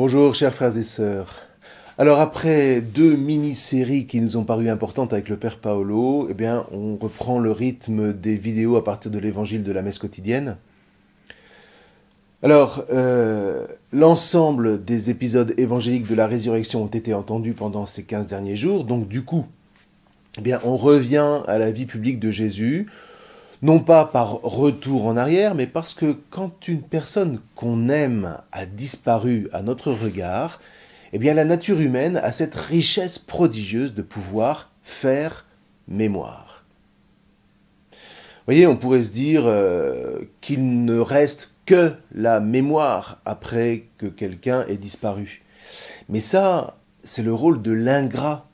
Bonjour chers frères et sœurs. Alors après deux mini-séries qui nous ont paru importantes avec le Père Paolo, on reprend le rythme des vidéos à partir de l'évangile de la messe quotidienne. Alors, l'ensemble des épisodes évangéliques de la résurrection ont été entendus pendant ces 15 derniers jours, donc du coup, on revient à la vie publique de Jésus, non pas par retour en arrière, mais parce que quand une personne qu'on aime a disparu à notre regard, la nature humaine a cette richesse prodigieuse de pouvoir faire mémoire. Vous voyez, on pourrait se dire qu'il ne reste que la mémoire après que quelqu'un ait disparu. Mais ça, c'est le rôle de l'ingrat.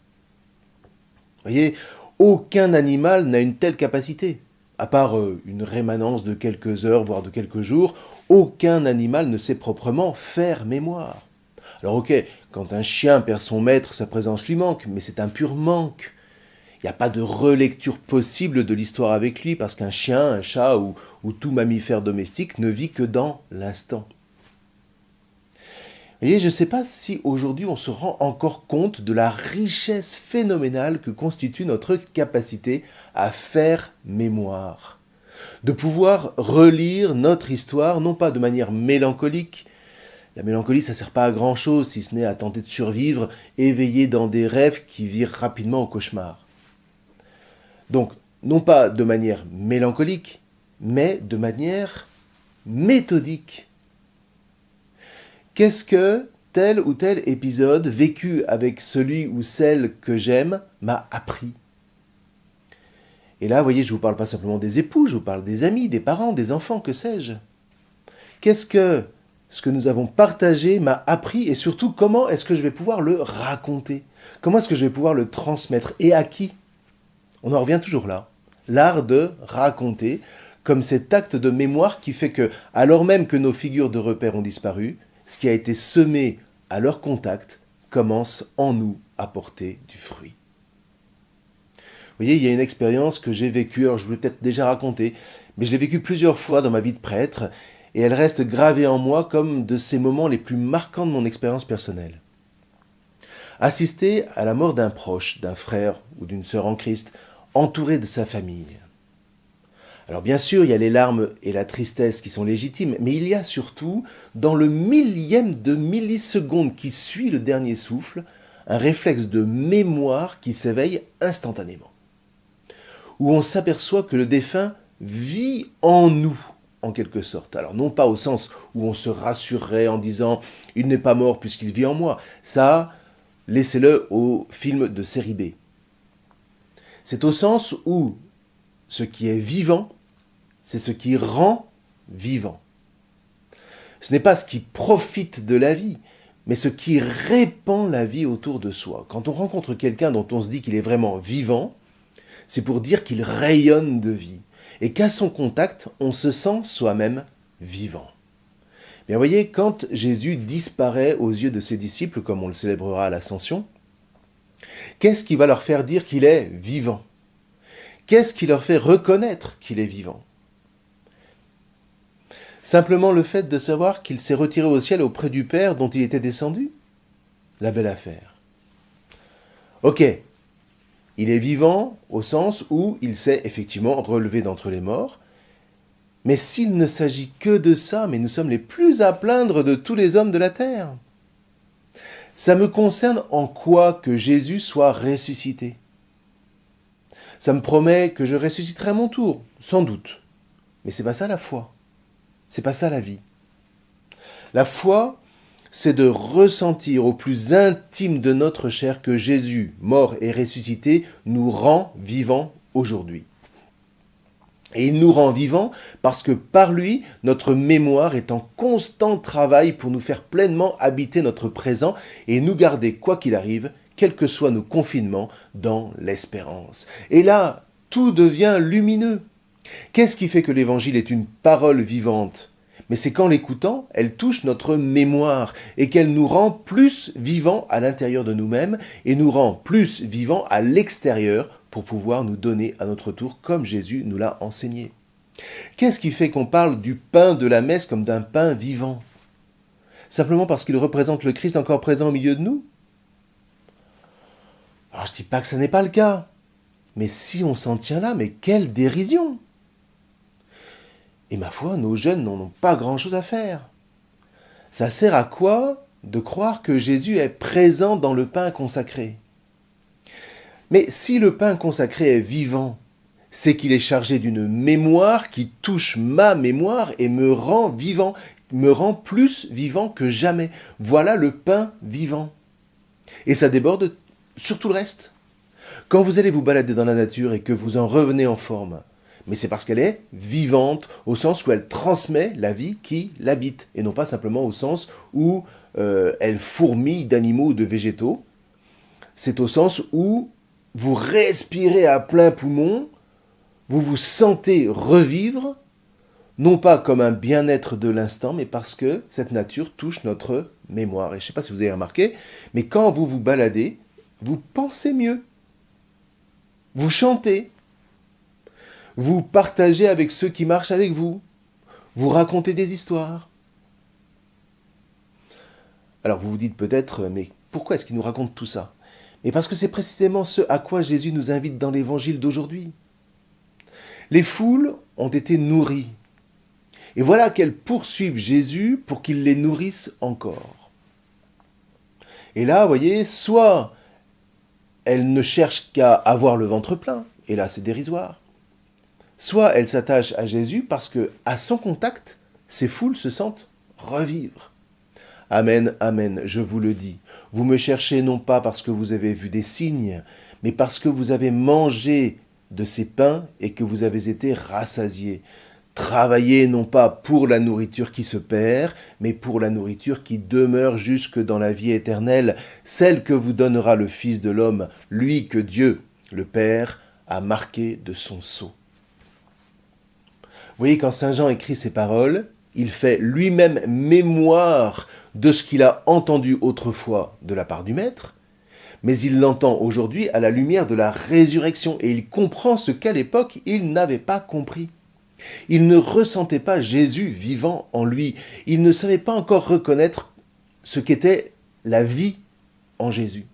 Vous voyez, aucun animal n'a une telle capacité. À part une rémanence de quelques heures, voire de quelques jours, aucun animal ne sait proprement faire mémoire. Alors ok, quand un chien perd son maître, sa présence lui manque, mais c'est un pur manque. Il n'y a pas de relecture possible de l'histoire avec lui, parce qu'un chien, un chat ou tout mammifère domestique ne vit que dans l'instant. Vous voyez, je ne sais pas si aujourd'hui on se rend encore compte de la richesse phénoménale que constitue notre capacité à faire mémoire. De pouvoir relire notre histoire, non pas de manière mélancolique. La mélancolie, ça ne sert pas à grand chose, si ce n'est à tenter de survivre, éveillé dans des rêves qui virent rapidement au cauchemar. Donc, non pas de manière mélancolique, mais de manière méthodique. Qu'est-ce que tel ou tel épisode vécu avec celui ou celle que j'aime m'a appris? Et là, vous voyez, je ne vous parle pas simplement des époux, je vous parle des amis, des parents, des enfants, que sais-je. Qu'est-ce que ce que nous avons partagé m'a appris et surtout comment est-ce que je vais pouvoir le raconter? Comment est-ce que je vais pouvoir le transmettre? Et à qui? On en revient toujours là. L'art de raconter, comme cet acte de mémoire qui fait que, alors même que nos figures de repère ont disparu, ce qui a été semé à leur contact commence en nous à porter du fruit. Vous voyez, il y a une expérience que j'ai vécue, alors je vous l'ai peut-être déjà racontée, mais je l'ai vécue plusieurs fois dans ma vie de prêtre, et elle reste gravée en moi comme de ces moments les plus marquants de mon expérience personnelle. Assister à la mort d'un proche, d'un frère ou d'une sœur en Christ, entouré de sa famille. Alors bien sûr, il y a les larmes et la tristesse qui sont légitimes, mais il y a surtout, dans le millième de milliseconde qui suit le dernier souffle, un réflexe de mémoire qui s'éveille instantanément. Où on s'aperçoit que le défunt vit en nous, en quelque sorte. Alors non pas au sens où on se rassurerait en disant « il n'est pas mort puisqu'il vit en moi ». Ça, laissez-le au film de série B. C'est au sens où ce qui est vivant, c'est ce qui rend vivant. Ce n'est pas ce qui profite de la vie, mais ce qui répand la vie autour de soi. Quand on rencontre quelqu'un dont on se dit qu'il est vraiment vivant, c'est pour dire qu'il rayonne de vie, et qu'à son contact, on se sent soi-même vivant. Bien, vous voyez, quand Jésus disparaît aux yeux de ses disciples, comme on le célébrera à l'Ascension, qu'est-ce qui va leur faire dire qu'il est vivant? Qu'est-ce qui leur fait reconnaître qu'il est vivant? Simplement le fait de savoir qu'il s'est retiré au ciel auprès du Père dont il était descendu? La belle affaire. Ok, il est vivant au sens où il s'est effectivement relevé d'entre les morts, mais s'il ne s'agit que de ça, mais nous sommes les plus à plaindre de tous les hommes de la terre. Ça me concerne en quoi que Jésus soit ressuscité? Ça me promet que je ressusciterai à mon tour, sans doute. Mais c'est pas ça la foi. C'est pas ça la vie. La foi, c'est de ressentir au plus intime de notre chair que Jésus, mort et ressuscité, nous rend vivants aujourd'hui. Et il nous rend vivants parce que par lui, notre mémoire est en constant travail pour nous faire pleinement habiter notre présent et nous garder, quoi qu'il arrive, quels que soient nos confinements, dans l'espérance. Et là, tout devient lumineux. Qu'est-ce qui fait que l'Évangile est une parole vivante? Mais c'est qu'en l'écoutant, elle touche notre mémoire et qu'elle nous rend plus vivants à l'intérieur de nous-mêmes et nous rend plus vivants à l'extérieur pour pouvoir nous donner à notre tour comme Jésus nous l'a enseigné. Qu'est-ce qui fait qu'on parle du pain de la messe comme d'un pain vivant? simplement parce qu'il représente le Christ encore présent au milieu de nous? Alors je ne dis pas que ce n'est pas le cas, mais si on s'en tient là, mais quelle dérision! Et ma foi, nos jeunes n'en ont pas grand-chose à faire. Ça sert à quoi de croire que Jésus est présent dans le pain consacré? Mais si le pain consacré est vivant, c'est qu'il est chargé d'une mémoire qui touche ma mémoire et me rend vivant, me rend plus vivant que jamais. Voilà le pain vivant. Et ça déborde sur tout le reste. Quand vous allez vous balader dans la nature et que vous en revenez en forme, mais c'est parce qu'elle est vivante, au sens où elle transmet la vie qui l'habite, et non pas simplement au sens où elle fourmille d'animaux ou de végétaux. C'est au sens où vous respirez à plein poumon, vous vous sentez revivre, non pas comme un bien-être de l'instant, mais parce que cette nature touche notre mémoire. Et je ne sais pas si vous avez remarqué, mais quand vous vous baladez, vous pensez mieux, vous chantez, vous partagez avec ceux qui marchent avec vous, vous racontez des histoires. Alors vous vous dites peut-être, mais pourquoi est-ce qu'il nous raconte tout ça? Mais parce que c'est précisément ce à quoi Jésus nous invite dans l'évangile d'aujourd'hui. Les foules ont été nourries. Et voilà qu'elles poursuivent Jésus pour qu'il les nourrisse encore. Et là, vous voyez, soit elles ne cherchent qu'à avoir le ventre plein, et là c'est dérisoire. Soit elles s'attachent à Jésus parce que, à son contact, ces foules se sentent revivre. Amen, amen, je vous le dis. Vous me cherchez non pas parce que vous avez vu des signes, mais parce que vous avez mangé de ces pains et que vous avez été rassasiés. Travaillez non pas pour la nourriture qui se perd, mais pour la nourriture qui demeure jusque dans la vie éternelle, celle que vous donnera le Fils de l'homme, lui que Dieu, le Père, a marqué de son sceau. Vous voyez, quand Saint Jean écrit ces paroles, il fait lui-même mémoire de ce qu'il a entendu autrefois de la part du Maître, mais il l'entend aujourd'hui à la lumière de la résurrection et il comprend ce qu'à l'époque il n'avait pas compris. Il ne ressentait pas Jésus vivant en lui. Il ne savait pas encore reconnaître ce qu'était la vie en Jésus.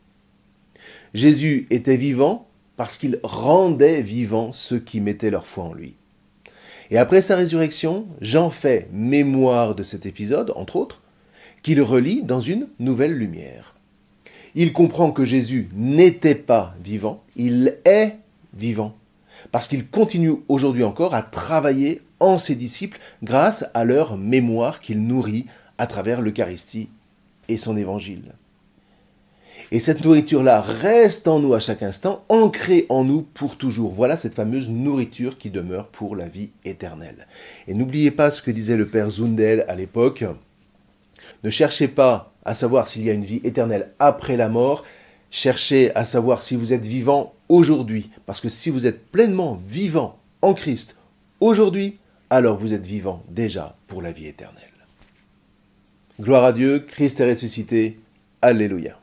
Jésus était vivant parce qu'il rendait vivants ceux qui mettaient leur foi en lui. Et après sa résurrection, Jean fait mémoire de cet épisode, entre autres, qu'il relit dans une nouvelle lumière. Il comprend que Jésus n'était pas vivant, il est vivant, parce qu'il continue aujourd'hui encore à travailler en ses disciples grâce à leur mémoire qu'il nourrit à travers l'Eucharistie et son évangile. Et cette nourriture-là reste en nous à chaque instant, ancrée en nous pour toujours. Voilà cette fameuse nourriture qui demeure pour la vie éternelle. Et n'oubliez pas ce que disait le père Zundel à l'époque. Ne cherchez pas à savoir s'il y a une vie éternelle après la mort, cherchez à savoir si vous êtes vivant aujourd'hui. Parce que si vous êtes pleinement vivant en Christ aujourd'hui, alors vous êtes vivant déjà pour la vie éternelle. Gloire à Dieu, Christ est ressuscité. Alléluia.